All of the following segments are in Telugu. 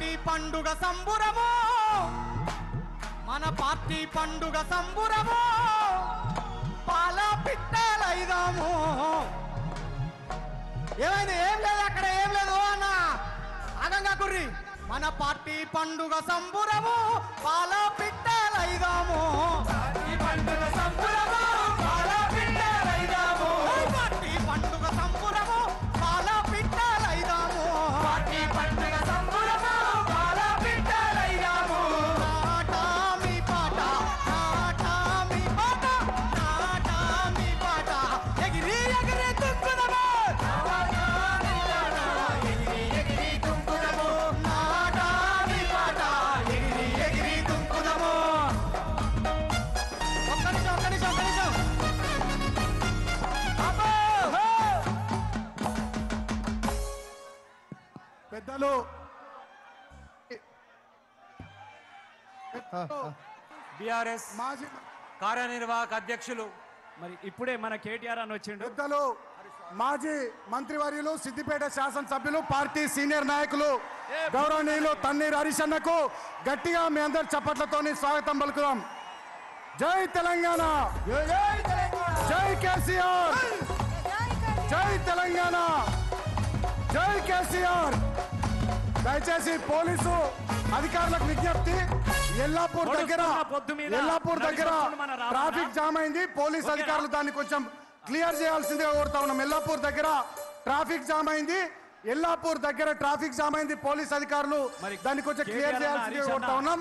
పార్టీ పండుగ సంబురము, మన పార్టీ పండుగ సంబురము, పాల పిట్టలైదాము. ఏమైంది? ఏం లేదు, అక్కడ ఏం లేదు అన్న, అగంగా కుర్రి. మన పార్టీ పండుగ సంబురము, పాల పిట్టలైదాము. పార్టీ పండుగ సంబురము, పాల పిట్టలైదాము. పార్టీ పండుగ సంబురము, పాల పిట్టలైదాము. పార్టీ పండుగ సంబురము, పాల పిట్టలైదాము. నాటా మీ పాట, నాటా మీ పాట, నాటా మీ పాట, ఎగిరి ఎగిరి తుంకుదము. నాటా మీ పాట, ఎగిరి ఎగిరి తుంకుదము. నాటా మీ పాట, ఎగిరి ఎగిరి తుంకుదము. ఒక్క నిమిషం, ఒక్క నిమిషం, ఒక్క నిమిషం. పెద్దలు బిఆర్ఎస్ మాజీ కార్యనిర్వాహక అధ్యక్షులు మరి ఇప్పుడే మన కేటీఆర్ అని వచ్చిండు. పెద్దలు మాజీ మంత్రివర్యులు, సిద్దిపేట శాసనసభ్యులు, పార్టీ సీనియర్ నాయకులు గౌరవనీయులు తన్నీర్ హరీష్ అన్నకు గట్టిగా మీ అందరి చప్పట్లతోని స్వాగతం పలుకుదాం. జై తెలంగాణ, జై కేసీఆర్, జై తెలంగాణ, జై కేసీఆర్. దయచేసి పోలీసు అధికారులకు విజ్ఞప్తి, ఎల్లాపూర్ దగ్గర ట్రాఫిక్ జామ్ అయింది. పోలీస్ అధికారులు దాన్ని కొంచెం క్లియర్ చేయాల్సిందిగా కోరుతా ఉన్నాం. ఎల్లాపూర్ దగ్గర ట్రాఫిక్ జామ్ అయింది, ఎల్లాపూర్ దగ్గర ట్రాఫిక్ జామ్ అయింది. పోలీస్ అధికారులు దాన్ని కొంచెం క్లియర్ చేయాల్సిందిగా కోరుతా ఉన్నాం.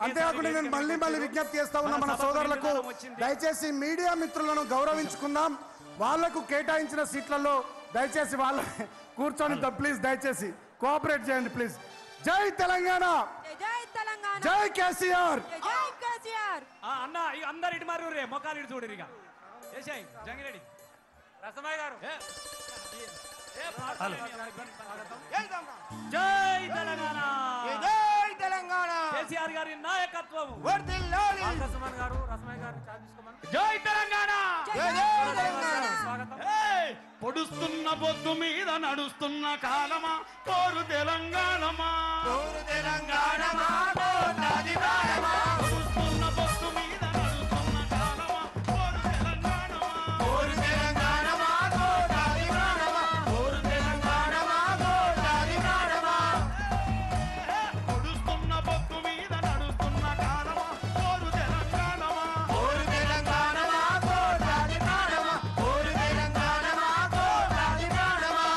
అంతేకాకుండా నేను మళ్ళీ విజ్ఞప్తి చేస్తా ఉన్నా మన సోదరులకు, దయచేసి మీడియా మిత్రులను గౌరవించుకుందాం. వాళ్లకు కేటాయించిన సీట్లలో దయచేసి వాళ్ళ కూర్చొని ప్లీజ్ దయచేసి కోఆపరేట్ చేయండి ప్లీజ్. జై తెలంగాణ, జై కేసీఆర్. అన్న అందరు ఇటు మారు రే, మొక్కలు ఇటు చూడరు. ఇక జంగిరెడ్డి రసమయ్య గారు, జై తెలంగాణ, జై తెలంగాణ, కేసీఆర్ గారి నాయకత్వం. రసమన్ గారు, రసమయ్య గారు తీసుకోమని. జై తెలంగాణ, స్వాగతం. పొడుస్తున్న బొద్దు మీద నడుస్తున్న కాలమా, కోరు తెలంగాణమా, కోరు తెలంగాణమా, కోట్లాది ప్రాణమా. పొడుస్తున్న బొద్దు మీద నడుస్తున్న కాలమా, కోరు తెలంగాణమా, కోరు తెలంగాణమా, కోట్లాది ప్రాణమా. కోరు తెలంగాణమా, కోట్లాది ప్రాణమా. పొడుస్తున్న బొద్దు మీద నడుస్తున్న కాలమా, కోరు తెలంగాణమా, కోరు తెలంగాణమా, కోట్లాది ప్రాణమా. కోరు తెలంగాణమా, కోట్లాది ప్రాణమా.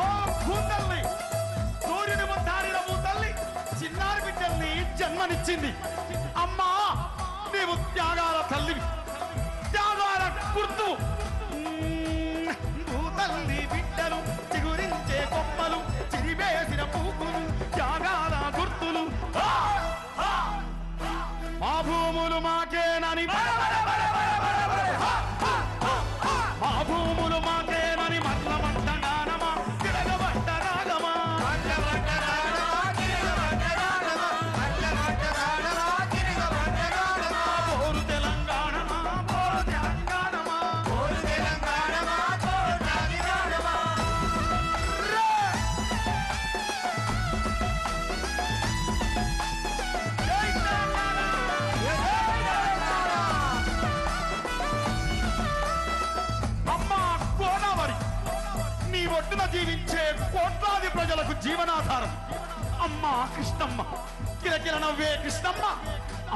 ఓ భూతల్లి, సూర్యుని ముద్దారిన భూతల్లి చిన్నారి బిడ్డల్ని జన్మనిచ్చింది. అమ్మా, నీవు త్యాగాల తల్లివి, త్యాగాల గుర్తు. భూతల్లి బిడ్డలు చిగురించే కొమ్మలు, చిరివేసిన పూకులు, త్యాగాల గుర్తులు. మా భూములు మాకేనని, మా భూములు మాకేనని మట్ల మట్టగానమా, తిరగబడ్డ రాగమా, కోరు తెలంగాణమా, కోరు తెలంగాణమా. కోరు తెలంగాణమా, కోట్లాది ప్రాణమా. జై తెలంగాణ, అమ్మా గోదావరి, నీ ఒడ్డున జీవించే కోట్లాది ప్రజలకు జీవనాధారం. అమ్మా కృష్ణమ్మ, కిలకిల నవ్వే కృష్ణమ్మ,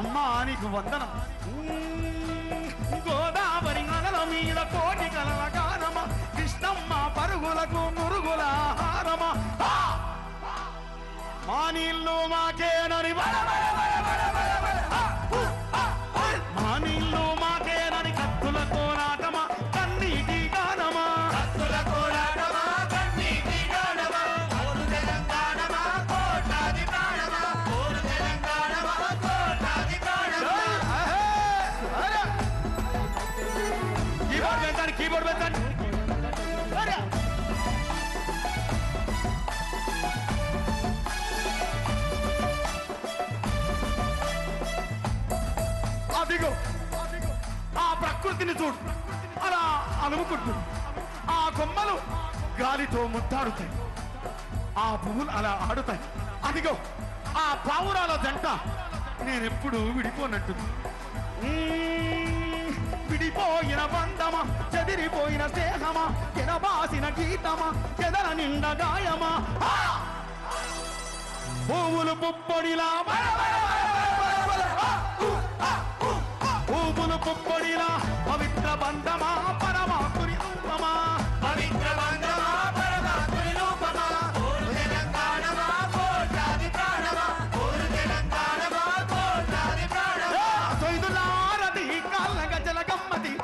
అమ్మా నీకు వందనం. గోదావరి నగల మీద కోటి కలల గానమ, కృష్ణమ్మ పరుగులకు మురుగుల ఆహారమ. మా నీళ్ళు మాకేనని, మా నీళ్ళు మాకేనని కత్తుల కోలాటమా, కన్నీటి గానమా, కత్తుల కోలాటమా, కన్నీటి గానమా. కోరు తెలంగాణమా, కోట్లాది ప్రాణమా. కోరు తెలంగాణమా, కోట్లాది ప్రాణమా. కీబోర్డ్ పెంచండి, కీబోర్డ్ పెంచండి. అదిగో ఆ ప్రకృతిని చూడు, అలా అలుముకుంటుంది. ఆ కొమ్మలు గాలితో ముద్దాడుతాయి, ఆ పువ్వులు అలా ఆడుతాయి. అదిగో ఆ పావురాల జంట నేనెప్పుడు విడిపోనట్టుంది. విడిపోయిన బంధమా, చెదిరిపోయిన స్నేహమా, ఎనబాసిన గీతమా, ఎదల నిండా గాయమా, పువ్వులు పుప్పొడిలా పువ్వులు పుప్పొడిలా పవిత్ర బంధమా, పరమాత్ముని రూపమా, పవిత్ర బంధమా పరమాత్ముని రూపమా, ఓరు తెలంగాణమా కోట్లాది ప్రాణమా, ఓరు తెలంగాణమా కోట్లాది ప్రాణమా. సొయ్దులారది కాళ్ళ గజల గమ్మతి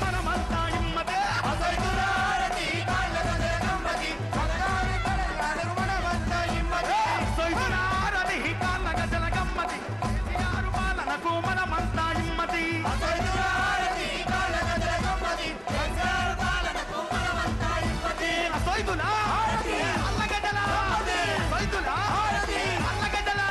మనమంతా ఇమ్మతే. అసైదులారతి కాళ్ళ గజల గమ్మతి, పగడారి తెలంగాణకు మనమంతా ఇమ్మతి. సొయ్దులారది కాళ్ళ గజల గమ్మతి, కేసీఆర్ పాలనకు మనమంతా ఇమ్మతి. అసైదులారతి కాళ్ళ గజల గమ్మతి, కేసీఆర్ పాలనకు మనమంతా ఇమ్మతి. సొయ్దులా అల్ల గజల సొయ్దులా అల్ల గజల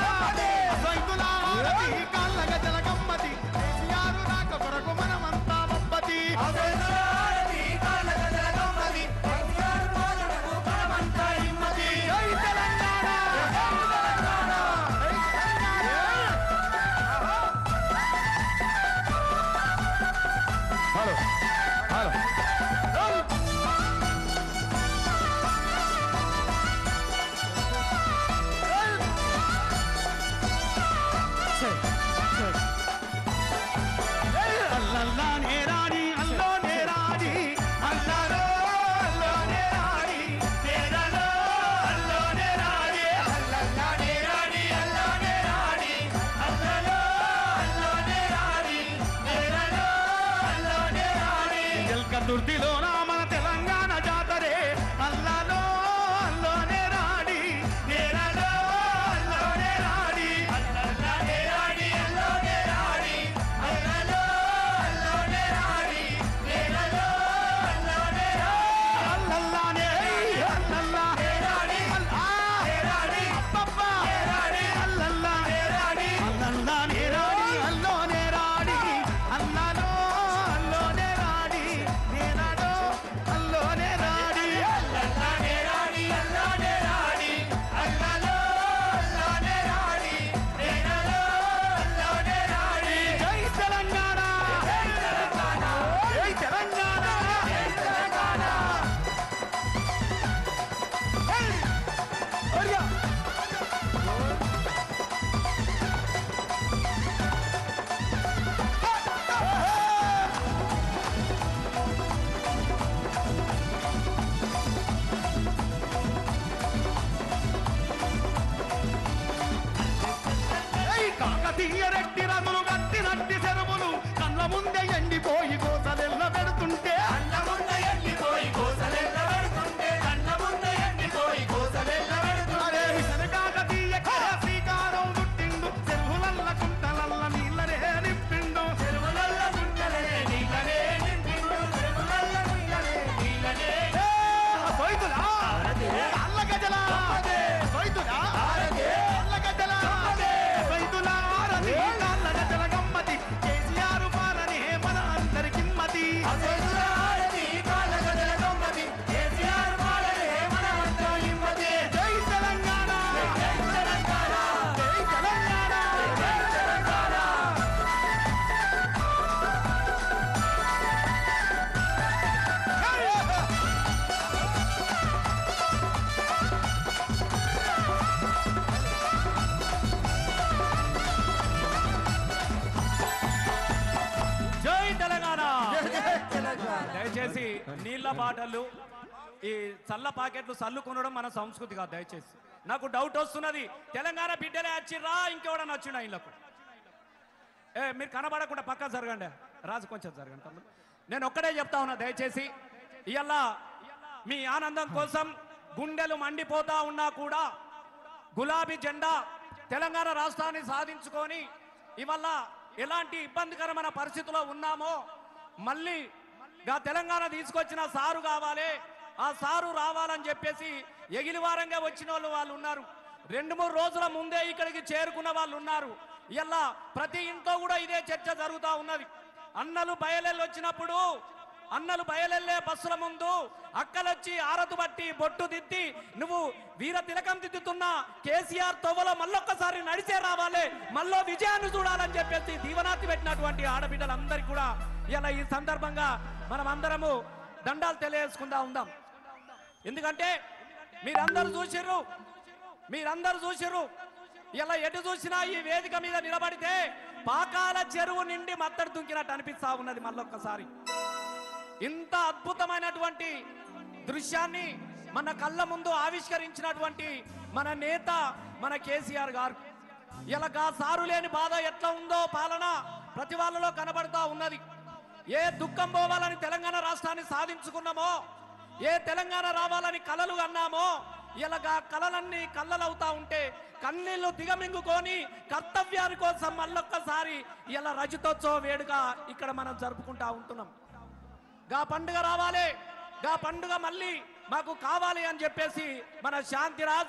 సొయ్దులారది కాళ్ళ గజల గమ్మతి, కేసీఆర్ రాక కొరకు మనమంతా బొబ్బతి. అసైదులారతి కాళ్ళ గజల గమ్మతి, కేసీఆర్ పాలనకు మనమంతా ఇమ్మతి. జై తెలంగాణ, హలో హలో అల్లల్లానే రాణి, అల్లోనే రాణి, అల్లాలో అల్లోనే రాణి, నేలలో అల్లోనే రాణి, అల్లల్లానే రాణి, అల్లానే రాణి, అల్లలో అల్లోనే రాణి, నేలలో అల్లోనే రాణి. ఎల్క దుర్దిలోన మన తెలంగాణ జాతరే, అల్లాలో అల్లోనే రాణి, నేలలో అల్లోనే రాణి, అల్లల్లానే రాణి, అల్లోనే రాణి, అల్లలో అల్లోనే రాణి, నేలలో అల్లోనే రాణి. అల్లల్లానే అల్లల్లా రాణి, అల్లా రాణి, అబ్బబ్బా రాణి, అల్లల్లా రాణి, అల్లల్లానే రాణి, అల్లోనే రాణి, అల్లాలో అల్లోనే రాణి, నేలలో అల్లోనే రాణి. అల్లల్లానే రాణి, అల్లోనే రాణి, అల్లలో అల్లోనే రాణి, నేలలో అల్లోనే రాణి. జై తెలంగాణ, జై తెలంగాణ, జై తెలంగాణ, జై తెలంగాణ. ఒరియా కాకతీయ రెడ్డి రథులు గట్టి నట్టి చెరువులు కళ్ళ ముందే ఎండిపోయి కోసలెల్ల పెడుతుంటే కళ్ళ ముంద ఎండిపోయి కోసలెల్ల పెడుతుంటే, కళ్ళ ముంద ఎండిపోయి కోసలెల్ల పెడుతుంటే. అరే విసన కాకతీయ శ్రీకారం చుట్టిండు, చెరువులల్ల కుంటలల్ల నీళ్ళనే నింపిండు. చెరువులల్ల గుంటలే నీళ్ళనే నింపిండు, చెరువులల్ల గుంటలే నీళ్ళనే. సొయ్దులా అల్ల గజల సొయ్దులా అల్ల గజల సొయ్దులా ఆరది కాళ్ళ గజల గమ్మతి, కేసీఆర్ పాలనే మన అందరికిమ్మతి. అసైదులారతి కాళ్ళ గజల గమ్మతి, కేసీఆర్ పాలనే మనమంతా ఇమ్మతి. జై తెలంగాణ, జై తెలంగాణ, జై తెలంగాణ. జై తెలంగాణ. జై తెలంగాణ. దయచేసి నీళ్ళ బాటలు, ఈ చల్ల పాకెట్లు చల్లుకొనడం మన సంస్కృతి కాదు. దయచేసి నాకు డౌట్ వస్తున్నది, తెలంగాణ బిడ్డలే వచ్చిర్రా ఇంకెవడన్నా వచ్చిండా ఇళ్ళకు? మీరు కనబడకుండా పక్క జరగండి, రాజు కొంచెం జరగండి తమ్ముడు. నేను ఒక్కడే చెప్తా ఉన్నా, దయచేసి ఇవాళ మీ ఆనందం కోసం గుండెలు మండిపోతా ఉన్నా కూడా గులాబీ జెండా తెలంగాణ రాష్ట్రాన్ని సాధించుకొని ఇవాళ ఎలాంటి ఇబ్బందికరమైన పరిస్థితుల్లో ఉన్నామో మళ్ళీ తెలంగాణ తీసుకొచ్చిన సారు కావాలి, ఆ సారు రావాలని చెప్పేసి ఎగిలివారంగా వచ్చిన వాళ్ళు ఉన్నారు. 2-3 రోజుల ముందే ఇక్కడికి చేరుకున్న వాళ్ళు ఉన్నారు. ఇలా ప్రతి ఇంట్లో కూడా ఇదే చర్చ జరుగుతూ ఉన్నది. అన్నలు బయలెల్లి వచ్చినప్పుడు అన్నలు బయలెల్లే బస్సుల ముందు అక్కలొచ్చి ఆరతు బట్టి బొట్టు దిద్ది నువ్వు వీర తిలకం దిద్దుతున్నా కేసీఆర్ తొవ్వలో మళ్ళొక్కసారి నడిచే రావాలి, మళ్ళీ విజయాన్ని చూడాలని చెప్పేసి దీవనాతి పెట్టినటువంటి ఆడబిడ్డలందరికీ కూడా ఇలా ఈ సందర్భంగా మనం అందరము దండాలు తెలియజేసుకుంటా ఉందాం. ఎందుకంటే మీరందరూ చూసిర్రు ఇలా ఎటు చూసినా ఈ వేదిక మీద నిలబడితే పాకాల చెరువు నిండి మత్తడి దుంకినట్టు అనిపిస్తా ఉన్నది. మళ్ళొక్కసారి ఇంత అద్భుతమైనటువంటి దృశ్యాన్ని మన కళ్ళ ముందు ఆవిష్కరించినటువంటి మన నేత మన కేసీఆర్ గారు. ఇలా సారు లేని బాధ ఎట్లా ఉందో పాలన ప్రతి వాళ్ళలో కనబడతా ఉన్నది. ఏ దుఃఖం పోవాలని తెలంగాణ రాష్ట్రాన్ని సాధించుకున్నామో, ఏ తెలంగాణ రావాలని కలలు అన్నామో, ఇలాగా కలలన్నీ కళ్ళలవుతా ఉంటే కన్నీళ్లు దిగమింగుకొని కర్తవ్యాల కోసం మళ్ళొక్కసారి ఇలా రజతోత్సవ వేడుక ఇక్కడ మనం జరుపుకుంటా ఉంటున్నాం. గా పండుగ రావాలి, గా పండుగ మళ్ళీ మాకు కావాలి అని చెప్పేసి మన శాంతిరాజ్